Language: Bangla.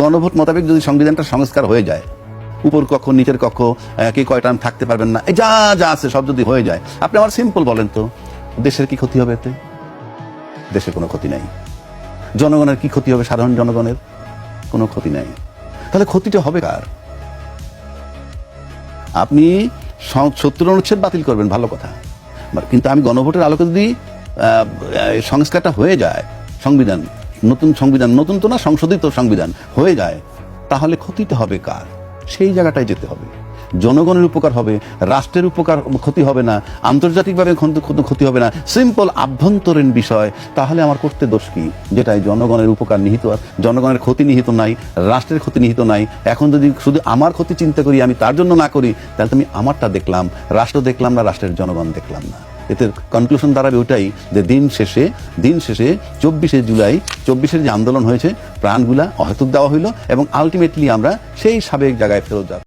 গণভোট মোতাবেক যদি সংবিধানটা সংস্কার হয়ে যায়, উপর কক্ষ নিচের কক্ষ কে কয় টার্ম থাকতে পারবেন না, এই যা যা আছে সব যদি হয়ে যায়, আপনি আমার সিম্পল বলেন তো দেশের কি ক্ষতি হবে এতে? দেশের কোনো ক্ষতি নাই। জনগণের কি ক্ষতি হবে? সাধারণ জনগণের কোনো ক্ষতি নাই। তাহলে ক্ষতিটা হবে কার? আপনি 70 অনুচ্ছেদ বাতিল করবেন, ভালো কথা, কিন্তু আমি গণভোটের আলোকে যদি সংস্কারটা হয়ে যায়, নতুন তো না, সংশোধিত সংবিধান হয়ে যায়, তাহলে ক্ষতিটা হবে কার? সেই জায়গাটায় যেতে হবে। জনগণের উপকার হবে, রাষ্ট্রের ক্ষতি হবে না, আন্তর্জাতিকভাবে ক্ষতি হবে না, সিম্পল আভ্যন্তরীণ বিষয়। তাহলে আমার করতে দোষ কি? যেটাই জনগণের উপকার নিহিত, জনগণের ক্ষতি নিহিত নাই, রাষ্ট্রের ক্ষতি নিহিত নাই। এখন যদি শুধু আমার ক্ষতি চিন্তা করি, আমি তার জন্য না করি, তাহলে তুমি আমারটা দেখলাম, রাষ্ট্র দেখলাম না, রাষ্ট্রের জনগণ দেখলাম না। এতে কনক্লুশন দাঁড়াবে ওটাই যে দিন শেষে 24শে জুলাই 24-এর যে আন্দোলন হয়েছে, প্রাণগুলা অহেতুক দেওয়া হইল এবং আলটিমেটলি আমরা সেই সাবেক জায়গায় ফেরত যাব।